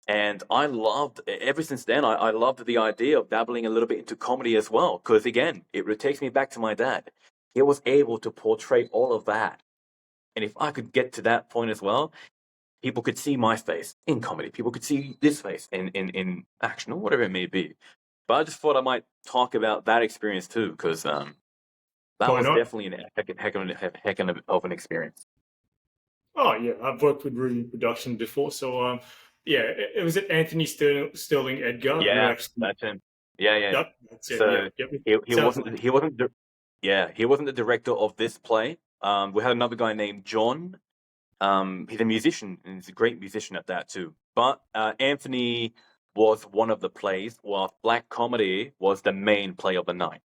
And I loved, ever since then, I loved the idea of dabbling a little bit into comedy as well. Because again, it takes me back to my dad. He was able to portray all of that. And if I could get to that point as well, people could see my face in comedy. People could see this face in action or whatever it may be. But I just thought I might talk about that experience too, because that Why was not? definitely a heck of an experience. Oh yeah, I've worked with room production before, so yeah, it was it Anthony Sterling Edgar who Yeah, actually. that's him. Yeah. Yep, that's it. So Yep. he Sounds wasn't like. he wasn't the director of this play. We had another guy named John. He's a musician, and he's a great musician at that too. But Anthony was one of the plays, while Black Comedy was the main play of the night.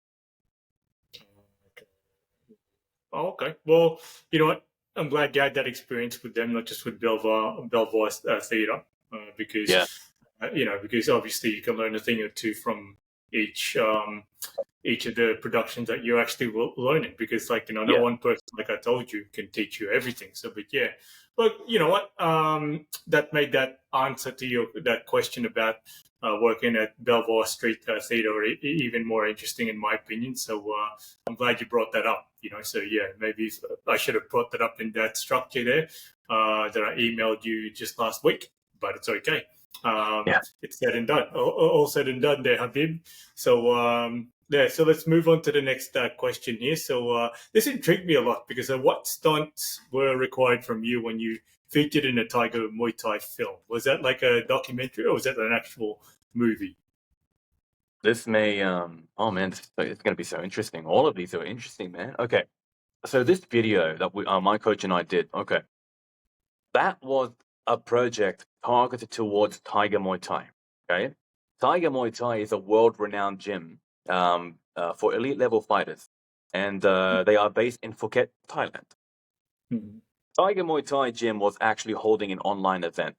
Oh, okay. Well, you know what? I'm glad you had that experience with them, not just with Belvoir Theatre, because Yeah, because obviously you can learn a thing or two from each each of the productions that you're actually learning. Because, like, no yeah, one person, like I told you, can teach you everything. So, but yeah, but you know what? That made that answer to that question about working at Belvoir Street Theatre even more interesting, in my opinion. So I'm glad you brought that up. So yeah, maybe I should have brought that up in that structure there that I emailed you just last week, but it's okay. yeah. It's said and done. All said and done there, Habib. So yeah, so let's move on to the next question here. So this intrigued me a lot because what stunts were required from you when you featured in a Tiger Muay Thai film? Was that like a documentary or was that an actual movie? This may oh man, it's gonna be so interesting. All of these are interesting, man. Okay, so this video that my coach and I did. Okay, that was a project targeted towards Tiger Muay Thai. Okay, Tiger Muay Thai is a world-renowned gym for elite level fighters, and they are based in Phuket, Thailand. Mhm. Tiger Muay Thai gym was actually holding an online event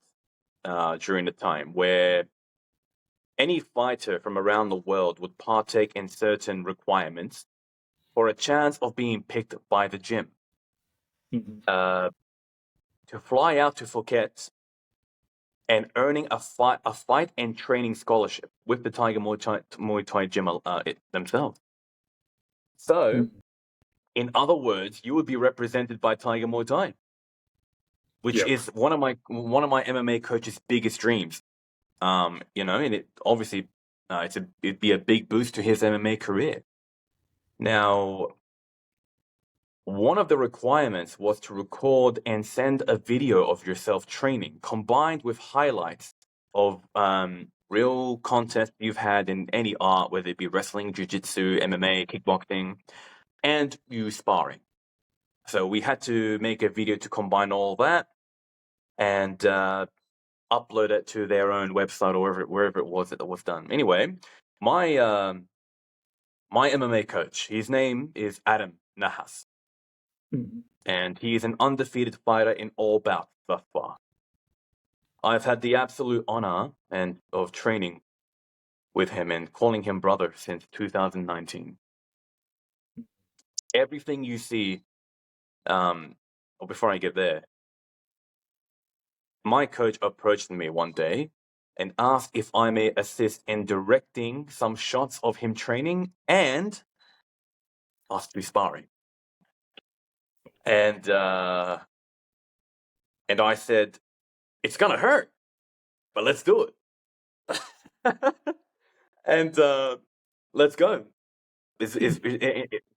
during the time where any fighter from around the world would partake in certain requirements for a chance of being picked by the gym. Mhm. Uh, to fly out to Phuket and earning a fight and training scholarship with the Tiger Muay Thai gym themselves. So, Mhm. in other words, you would be represented by Tiger Muay Thai, which Yep. is one of my MMA coach's biggest dreams. And it obviously it'd be a big boost to his MMA career. Now, one of the requirements was to record and send a video of yourself training, combined with highlights of real contests you've had in any art, whether it be wrestling, jiu-jitsu, MMA, kickboxing, and you sparring. So we had to make a video to combine all that and upload it to their own website or wherever it was that it was done. Anyway, my my MMA coach, his name is Adam Nahas. Mhm. and he is an undefeated fighter in all bouts thus far. I've had the absolute honor and of training with him and calling him brother since 2019. Everything you see, or before I get there, my coach approached me one day and asked if I may assist in directing some shots of him training and us to be sparring. And I said, it's gonna hurt, but let's do it. And let's go.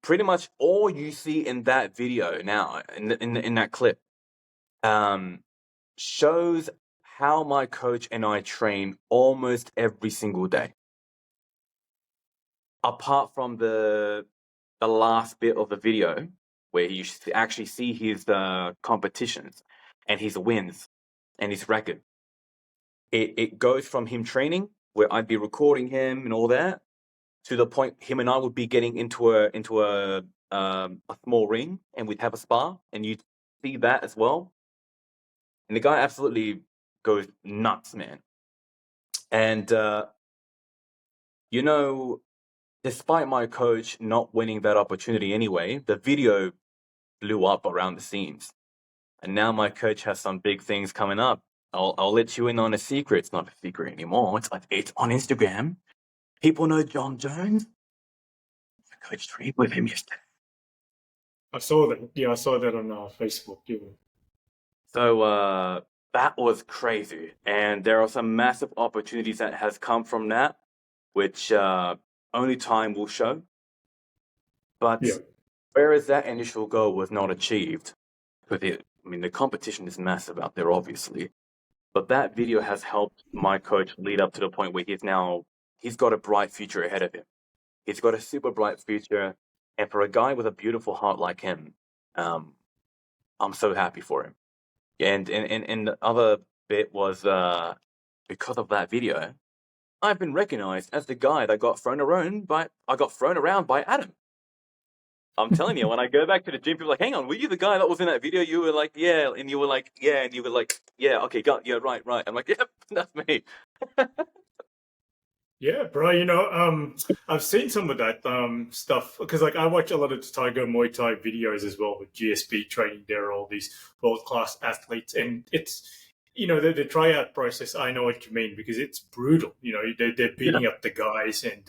Pretty much all you see in that video now, in that clip, shows how my coach and I train almost every single day. Apart from the last bit of the video where you actually see his competitions and his wins and his record. It goes from him training, where I'd be recording him and all that, to the point him and I would be getting into a small ring and we'd have a spar, and you'd see that as well. And the guy absolutely goes nuts, man. And you know, despite my coach not winning that opportunity anyway, the video blew up around the seams. And now my coach has some big things coming up. I'll let you in on a secret. It's not a secret anymore. It's on Instagram. People know John Jones. My coach trained with him yesterday. I saw that. Yeah, I saw that on Facebook. Yeah. So that was crazy. And there are some massive opportunities that has come from that, which only time will show. But Yeah. whereas that initial goal was not achieved, because the competition is massive out there, obviously. But that video has helped my coach lead up to the point where he's got a bright future ahead of him. He's got a super bright future, and for a guy with a beautiful heart like him, I'm so happy for him. And the other bit was because of that video, I've been recognized as the guy that got thrown around by Adam. I'm telling you, when I go back to the gym, people are like, hang on, were you the guy that was in that video? You were like, yeah, and you were like, yeah, and you were like, yeah, okay, right. I'm like, yep, that's me. Yeah, bro. I've seen some of that stuff because, like, I watch a lot of the Tiger Muay Thai videos as well with GSP training there, all these world class athletes, and it's the tryout process. I know what you mean because it's brutal. They're Yeah, beating up the guys, and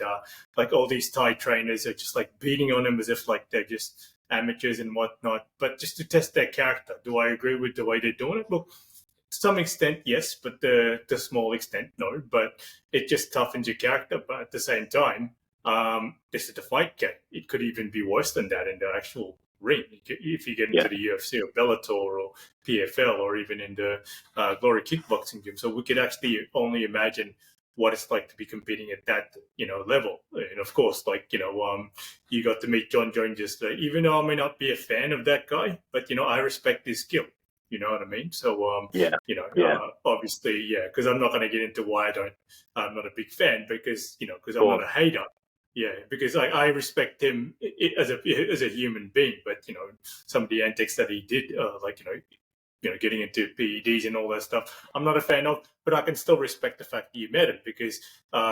like all these Thai trainers are just like beating on them as if like they're just amateurs and whatnot. But just to test their character, do I agree with the way they're doing it? Look, to some extent, yes, but the small extent, no. But it just toughens your character. But at the same time, this is the fight game. It could even be worse than that in the actual ring. If you get into yeah, the UFC or Bellator or PFL or even in the Glory Kickboxing gym, so we could actually only imagine what it's like to be competing at that level. And of course, you got to meet John Jones yesterday. Even though I may not be a fan of that guy, but I respect his skill. You know what I mean? So yeah, yeah. obviously, yeah, because I'm not going to get into why I'm not a big fan because I'm not Cool. a hater. Yeah, because I respect him as a human being, but some of the antics that he did, getting into PEDs and all that stuff, I'm not a fan of. But I can still respect the fact that you met him because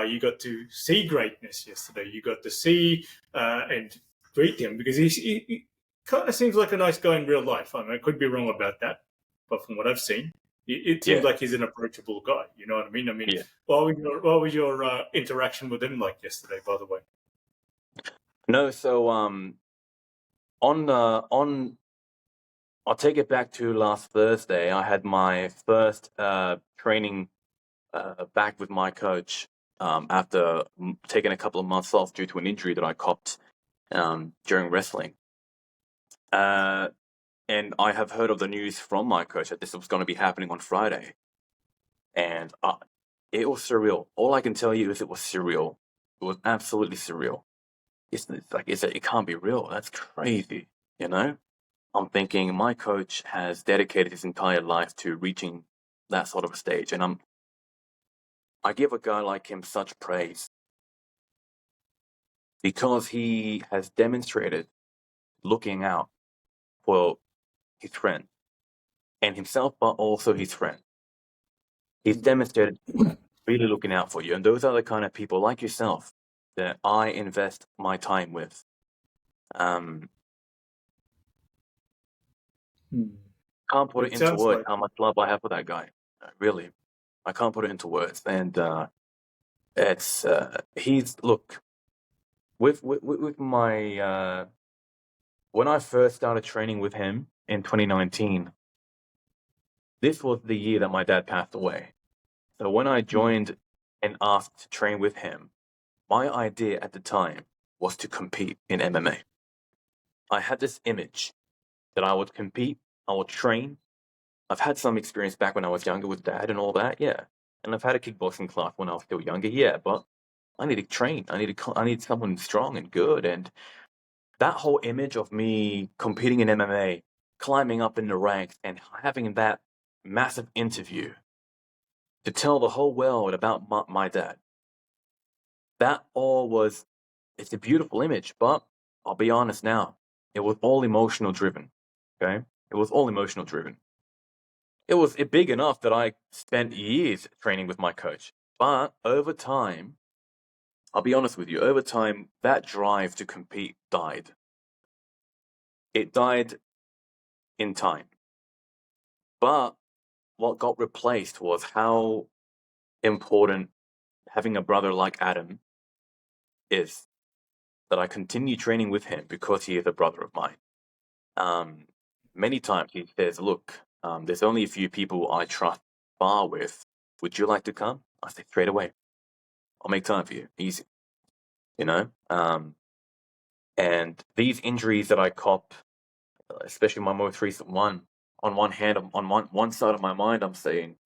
you got to see greatness yesterday. You got to see and greet him because he kind of seems like a nice guy in real life. I could be wrong about that, but from what I've seen, it seems Yeah, like he's an approachable guy. You know what I mean? yeah. What was your interaction with him like yesterday? By the way. No, so on I'll take it back to last Thursday. I had my first training back with my coach after taking a couple of months off due to an injury that I copped during wrestling. And I have heard of the news from my coach that this was going to be happening on Friday. And it was surreal. All I can tell you is it was surreal. It was absolutely surreal. It can't be real. That's crazy, you know? I'm thinking my coach has dedicated his entire life to reaching that sort of a stage. And I give a guy like him such praise because he has demonstrated looking out for his friend and himself, but also his friend. He's demonstrated really looking out for you. And those are the kind of people like yourself that I invest my time with. Can't put it It into sounds words like how much love I have for that guy. Really, I can't put it into words. And it's he's look with my when I first started training with him in 2019. This was the year that my dad passed away. So when I joined and asked to train with him, my idea at the time was to compete in MMA. I had this image that I would compete, I would train. I've had some experience back when I was younger with dad and all that, yeah. And I've had a kickboxing class when I was still younger, yeah. But I need to train. I need someone strong and good. And that whole image of me competing in MMA, climbing up in the ranks, and having that massive interview to tell the whole world about my dad. That all was, it's a beautiful image, but I'll be honest now, it was all emotional driven. Okay? It was all emotional driven. It was big enough that I spent years training with my coach. But over time, I'll be honest with you, over time, that drive to compete died. It died in time. But what got replaced was how important having a brother like Adam is. That I continue training with him because he is a brother of mine. Many times he says, look, there's only a few people I trust spar with. Would you like to come? I say straight away. I'll make time for you. Easy. You know? And these injuries that I cop, especially my most recent one, on one hand, on one side of my mind, I'm saying,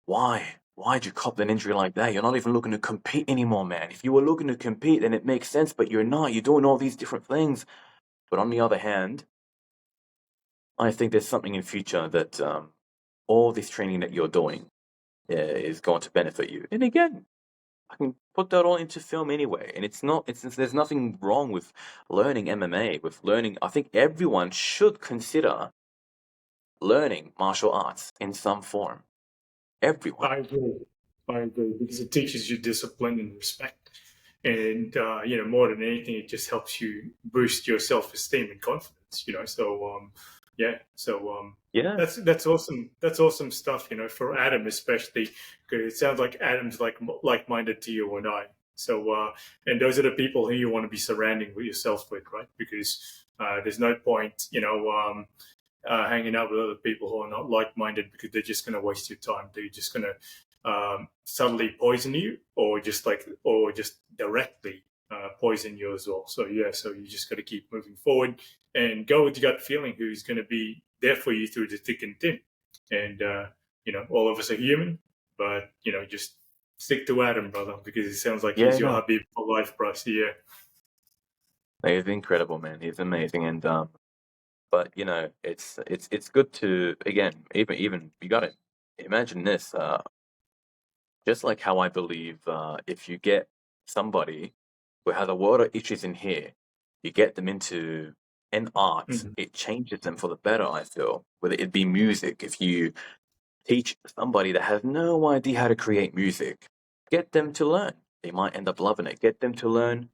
why? Why'd you cop an injury like that? You're not even looking to compete anymore, man. If you were looking to compete, then it makes sense, but you're not. You're doing all these different things. But on the other hand, I think there's something in future that all this training that you're doing is going to benefit you. And again, I can put that all into film anyway. And there's nothing wrong with learning MMA, with learning. I think everyone should consider learning martial arts in some form. Everyone. I agree. I agree because it teaches you discipline and respect, and more than anything, it just helps you boost your self-esteem and confidence. Yeah. That's awesome. That's awesome stuff. For Adam especially, because it sounds like Adam's like-minded to you and I. So, and those are the people who you want to be surrounding yourself with, right? Because there's no point, hanging out with other people who are not like-minded because they're just going to waste your time. They're just going to subtly poison you, or just directly poison you as well. So you just got to keep moving forward and go with your gut feeling who's going to be there for you through the thick and thin. And all of us are human, but just stick to Adam, brother, because it sounds like he's your no. hubby for life, Bryce. Yeah. He's incredible, man. He's amazing. And but it's good to, again, even you got to imagine this. Just like how I believe, if you get somebody who has a lot of issues in here, you get them into an art, it changes them for the better. I feel, whether it be music, if you teach somebody that has no idea how to create music, get them to learn. They might end up loving it. Get them to learn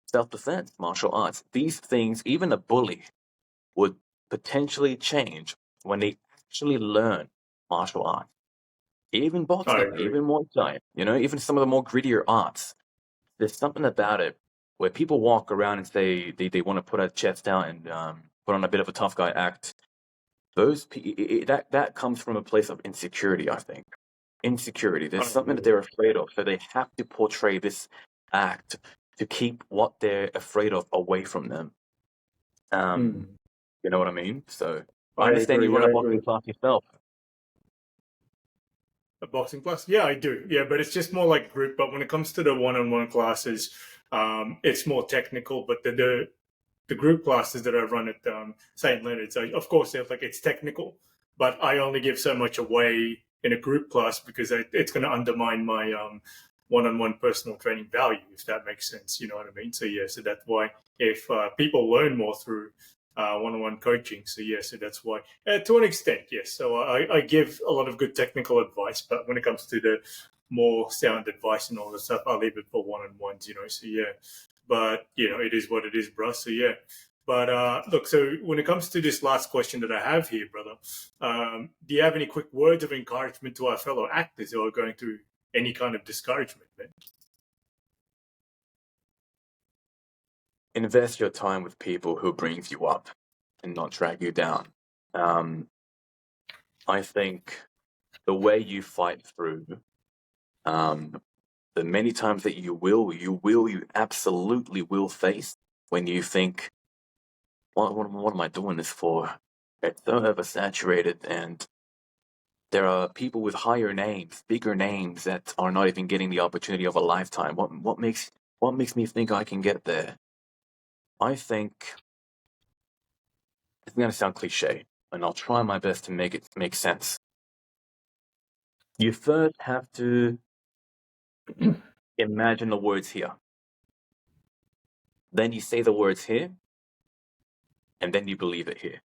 self-defense, martial arts. These things, even a bully would potentially change when they actually learn martial arts. Even I boxing, agree. even Muay Thai, even some of the more grittier arts. There's something about it where people walk around and say they want to put a chest out and put on a bit of a tough guy act. That comes from a place of insecurity, I think. Insecurity. There's I something that agree. they're afraid of, so they have to portray this act to keep what they're afraid of away from them. You know what I mean? So I I understand you agree. run I a agree. boxing class yourself. A boxing class? Yeah, I do. Yeah, but it's just more like group. But when it comes to the one-on-one classes, it's more technical. But the group classes that I run at St. Leonard's, of course, it's technical, but I only give so much away in a group class because it's going to undermine my one-on-one personal training value, if that makes sense. You know what I mean? So that's why if people learn more through one-on-one coaching. So yeah, so that's why, to an extent, yes. So I give a lot of good technical advice, but when it comes to the more sound advice and all that stuff, I leave it for one-on-ones. So yeah, but it is what it is, bro. So yeah. But look, so when it comes to this last question that I have here, brother, do you have any quick words of encouragement to our fellow actors who are going through any kind of discouragement, man? Invest your time with people who brings you up and not drag you down. I think the way you fight through the many times that you absolutely will face when you think, what am I doing this for? It's so oversaturated, and there are people with higher names, bigger names that are not even getting the opportunity of a lifetime. What makes me think I can get there? I think it's going to sound cliche, and I'll try my best to make it make sense. You first have to imagine the words here. Then you say the words here, and then you believe it here.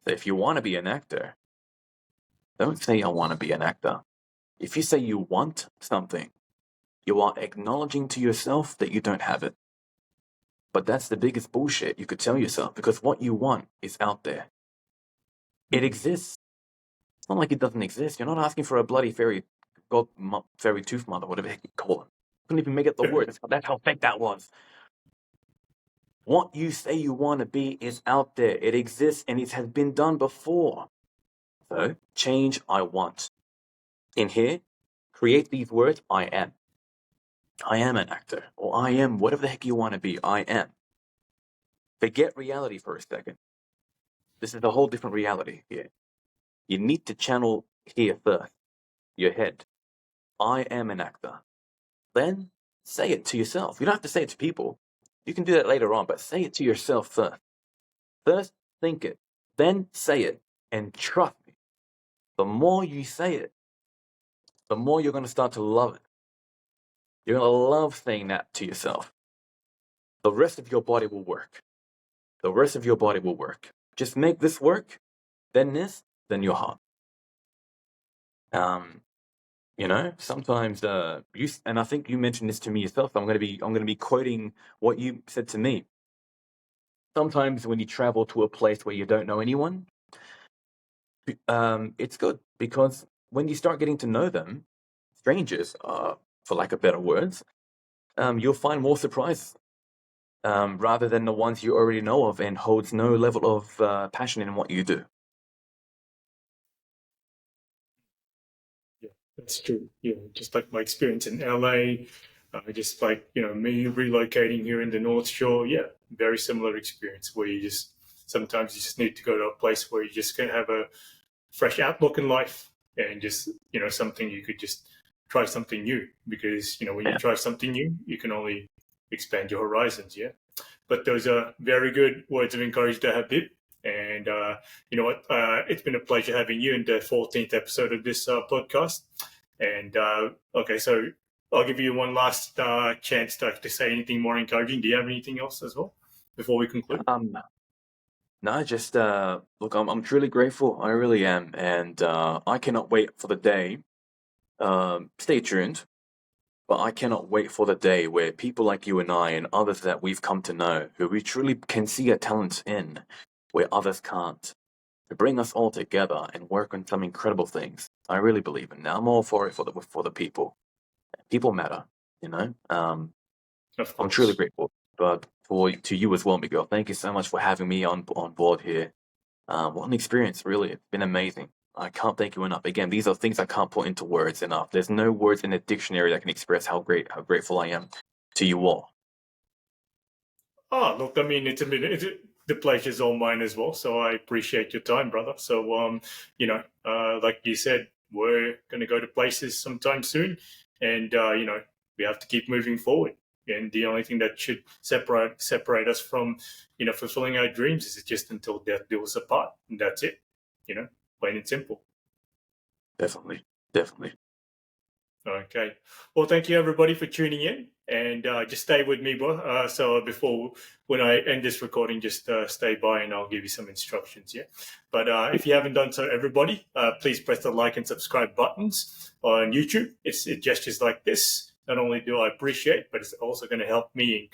So if you want to be an actor, don't say I want to be an actor. If you say you want something, you are acknowledging to yourself that you don't have it. But that's the biggest bullshit you could tell yourself, because what you want is out there. It exists. It's not like it doesn't exist. You're not asking for a bloody fairy tooth mother, whatever the heck you call it. Couldn't even make up the word. That's how fake that was. What you say you want to be is out there. It exists, and it has been done before. So, change I want. In here, create these words, I am. I am an actor, or I am whatever the heck you want to be, I am. Forget reality for a second. This is a whole different reality here. You need to channel here first, your head. I am an actor. Then say it to yourself. You don't have to say it to people. You can do that later on, but say it to yourself first. First, think it. Then say it. And trust me, the more you say it, the more you're going to start to love it. You're going to love saying that to yourself. The rest of your body will work. The rest of your body will work. Just make this work, then this, then your heart. Sometimes and I think you mentioned this to me yourself. I'm going to be quoting what you said to me. Sometimes when you travel to a place where you don't know anyone, it's good, because when you start getting to know them, strangers, for lack of better words, you'll find more surprises, rather than the ones you already know of and holds no level of passion in what you do. Yeah, that's true. Just like my experience in LA, just like me relocating here in the North Shore. Yeah, very similar experience where sometimes you just need to go to a place where you just can have a fresh outlook in life, and just something you could just try something new, because when you try something new, you can only expand your horizons. Yeah, but those are very good words of encouragement to have, Bib. And you know what? It's been a pleasure having you in the 14th episode of this podcast. And okay, so I'll give you one last chance to say anything more encouraging. Do you have anything else as well before we conclude? No, just look, I'm truly grateful. I really am, and I cannot wait for the day. Stay tuned, but I cannot wait for the day where people like you and I and others that we've come to know, who we truly can see a talent in, where others can't, to bring us all together and work on some incredible things. I really believe in that. I'm all for it for the people. People matter, you know. Of I'm course. truly grateful, but to you as well, Miguel. Thank you so much for having me on board here. What an experience, really. It's been amazing. I can't thank you enough. Again, these are things I can't put into words enough. There's no words in the dictionary that can express how grateful I am to you all. Oh, look, I mean, the pleasure's all mine as well. So I appreciate your time, brother. So, like you said, we're going to go to places sometime soon, and we have to keep moving forward. And the only thing that should separate us from, fulfilling our dreams is just until death do us apart, and that's it. Plain and simple. Definitely, definitely. Okay. Well, thank you everybody for tuning in, and just stay with me, bro. So before when I end this recording, just stay by, and I'll give you some instructions. Yeah. But if you haven't done so, everybody, please press the like and subscribe buttons on YouTube. It gestures like this. Not only do I appreciate, but it's also going to help me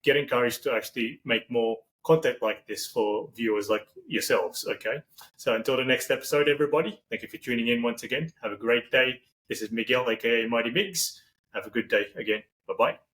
get encouraged to actually make more content like this for viewers like yourselves. Okay. So until the next episode, everybody, thank you for tuning in once again. Have a great day. This is Miguel, aka Mighty Migs. Have a good day again. Bye bye.